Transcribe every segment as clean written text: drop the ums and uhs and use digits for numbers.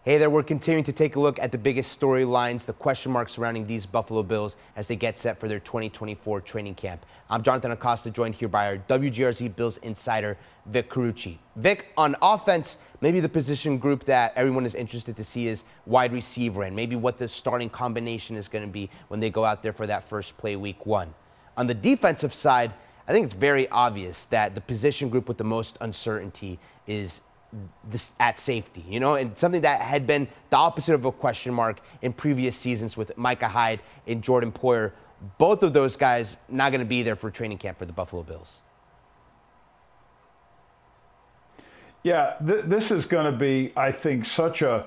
Hey there, we're continuing to take a look at the biggest storylines, the question marks surrounding these Buffalo Bills as they get set for their 2024 training camp. I'm Jonathan Acosta, joined here by our WGRZ Bills insider, Vic Carucci. Vic, on offense, maybe the position group that everyone is interested to see is wide receiver and maybe what the starting combination is going to be when they go out there for that first play week 1. On the defensive side, I think it's very obvious that the position group with the most uncertainty is this at safety, and something that had been the opposite of a question mark in previous seasons with Micah Hyde and Jordan Poyer. Both of those guys not going to be there for training camp for the Buffalo Bills. Yeah, this is going to be, I think, such a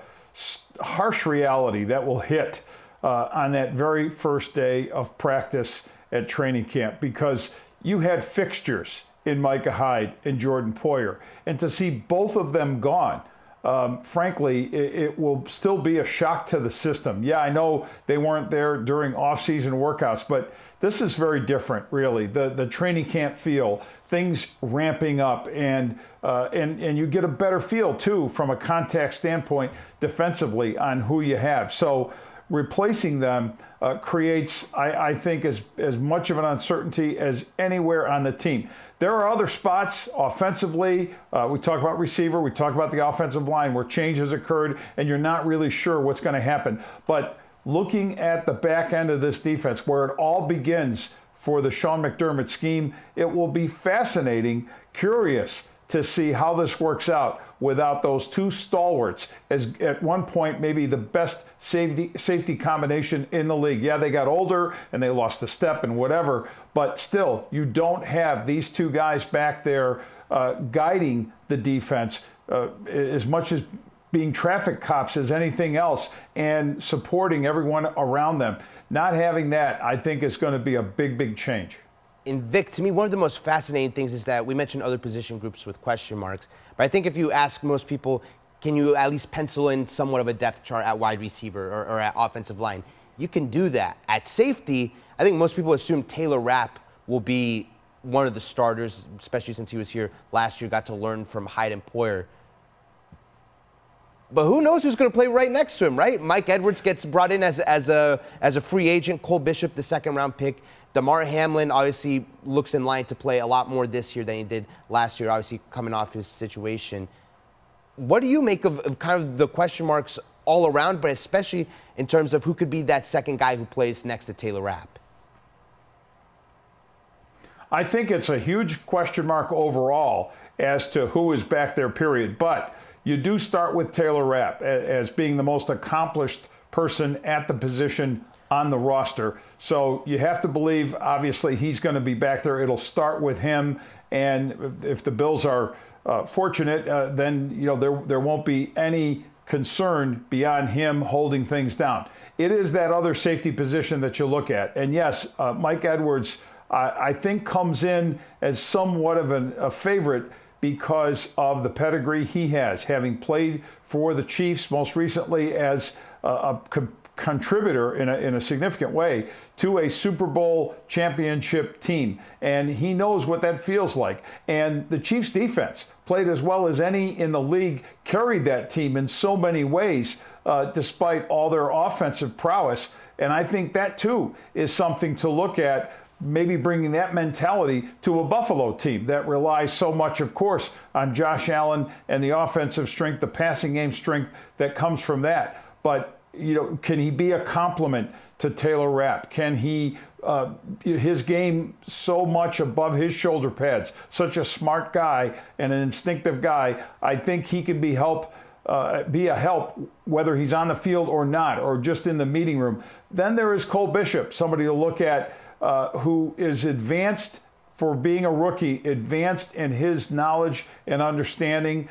harsh reality that will hit on that very first day of practice at training camp, because you had fixtures in Micah Hyde and Jordan Poyer. And to see both of them gone, frankly, it will still be a shock to the system. Yeah, I know they weren't there during off-season workouts, but this is very different, really. The training camp feel, things ramping up, and you get a better feel, too, from a contact standpoint defensively on who you have. So replacing them creates, I think, as much of an uncertainty as anywhere on the team. There are other spots offensively. We talk about receiver. We talk about the offensive line where change has occurred, and you're not really sure what's going to happen. But looking at the back end of this defense, where it all begins for the Sean McDermott scheme, it will be fascinating, curious to see how this works out without those two stalwarts, as at one point maybe the best safety combination in the league. Yeah, they got older and they lost a step and whatever, but still, you don't have these two guys back there guiding the defense as much as being traffic cops as anything else and supporting everyone around them. Not having that, I think, is going to be a big, big change. And Vic, to me, one of the most fascinating things is that we mentioned other position groups with question marks, but I think if you ask most people, can you at least pencil in somewhat of a depth chart at wide receiver or at offensive line? You can do that. At safety, I think most people assume Taylor Rapp will be one of the starters, especially since he was here last year, got to learn from Hyde and Poyer. But who knows who's going to play right next to him, right? Mike Edwards gets brought in as a free agent. Cole Bishop, the second-round pick. Damar Hamlin obviously looks in line to play a lot more this year than he did last year, obviously coming off his situation. What do you make of kind of the question marks all around, but especially in terms of who could be that second guy who plays next to Taylor Rapp? I think it's a huge question mark overall as to who is back there, period. But you do start with Taylor Rapp as being the most accomplished person at the position on the roster. So you have to believe, obviously, he's going to be back there. It'll start with him. And if the Bills are fortunate, then there won't be any concern beyond him holding things down. It is that other safety position that you look at. And yes, Mike Edwards, I think, comes in as somewhat of a favorite because of the pedigree he has, having played for the Chiefs most recently as a contributor in a significant way to a Super Bowl championship team. And he knows what that feels like. And the Chiefs defense played as well as any in the league, carried that team in so many ways, despite all their offensive prowess. And I think that, too, is something to look at, maybe bringing that mentality to a Buffalo team that relies so much, of course, on Josh Allen and the offensive strength, the passing game strength that comes from that. But can he be a complement to Taylor Rapp? Can he, his game so much above his shoulder pads, such a smart guy and an instinctive guy, I think he can be a help whether he's on the field or not, or just in the meeting room. Then there is Cole Bishop, somebody to look at who is advanced for being a rookie, advanced in his knowledge and understanding.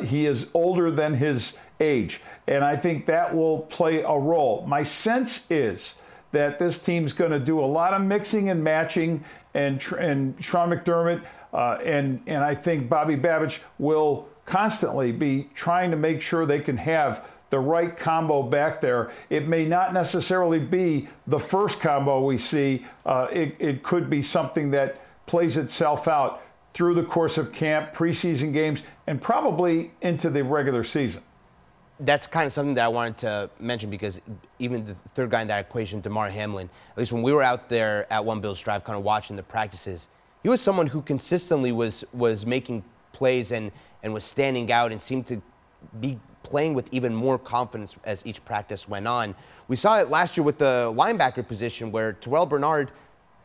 He is older than his age, and I think that will play a role. My sense is that this team's going to do a lot of mixing and matching, and Sean McDermott and I think Bobby Babich will constantly be trying to make sure they can have the right combo back there. It may not necessarily be the first combo we see. It could be something that plays itself out through the course of camp, preseason games, and probably into the regular season. that's kind of something that I wanted to mention, because even the third guy in that equation, Damar Hamlin, at least when we were out there at One Bills Drive kind of watching the practices, he was someone who consistently was making plays and was standing out and seemed to be playing with even more confidence as each practice went on. We saw it last year with the linebacker position, where Terrell Bernard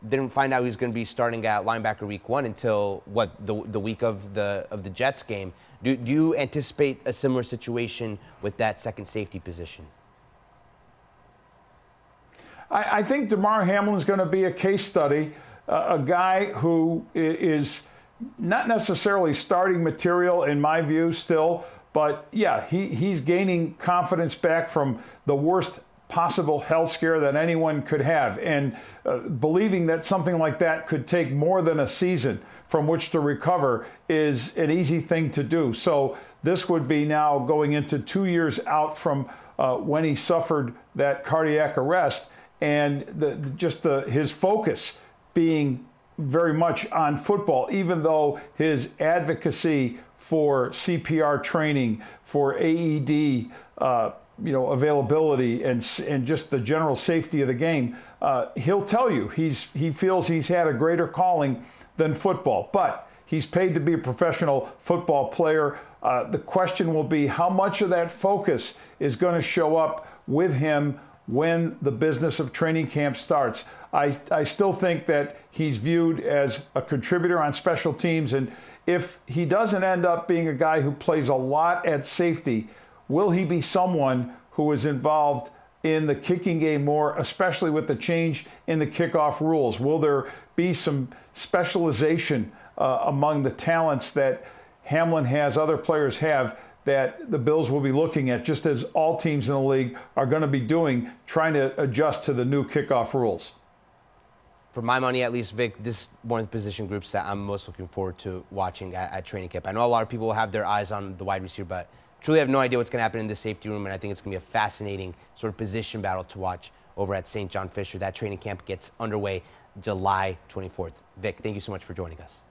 didn't find out he was going to be starting at linebacker week 1 until the week of the Jets game. Do you anticipate a similar situation with that second safety position? I think Damar Hamlin is going to be a case study, a guy who is not necessarily starting material in my view still, but yeah, he's gaining confidence back from the worst possible health scare that anyone could have, and believing that something like that could take more than a season from which to recover is an easy thing to do. So this would be now going into 2 years out from when he suffered that cardiac arrest, and his focus being very much on football, even though his advocacy for CPR training, for AED availability, and just the general safety of the game, he'll tell you he feels he's had a greater calling than football. But he's paid to be a professional football player. The question will be how much of that focus is going to show up with him when the business of training camp starts. I still think that he's viewed as a contributor on special teams, and if he doesn't end up being a guy who plays a lot at safety, will he be someone who is involved in the kicking game more, especially with the change in the kickoff rules? Will there be some specialization among the talents that Hamlin has, other players have, that the Bills will be looking at, just as all teams in the league are going to be doing, trying to adjust to the new kickoff rules? For my money, at least, Vic, this is one of the position groups that I'm most looking forward to watching at training camp. I know a lot of people will have their eyes on the wide receiver, but truly have no idea what's going to happen in the safety room, and I think it's going to be a fascinating sort of position battle to watch over at St. John Fisher. That training camp gets underway July 24th. Vic, thank you so much for joining us.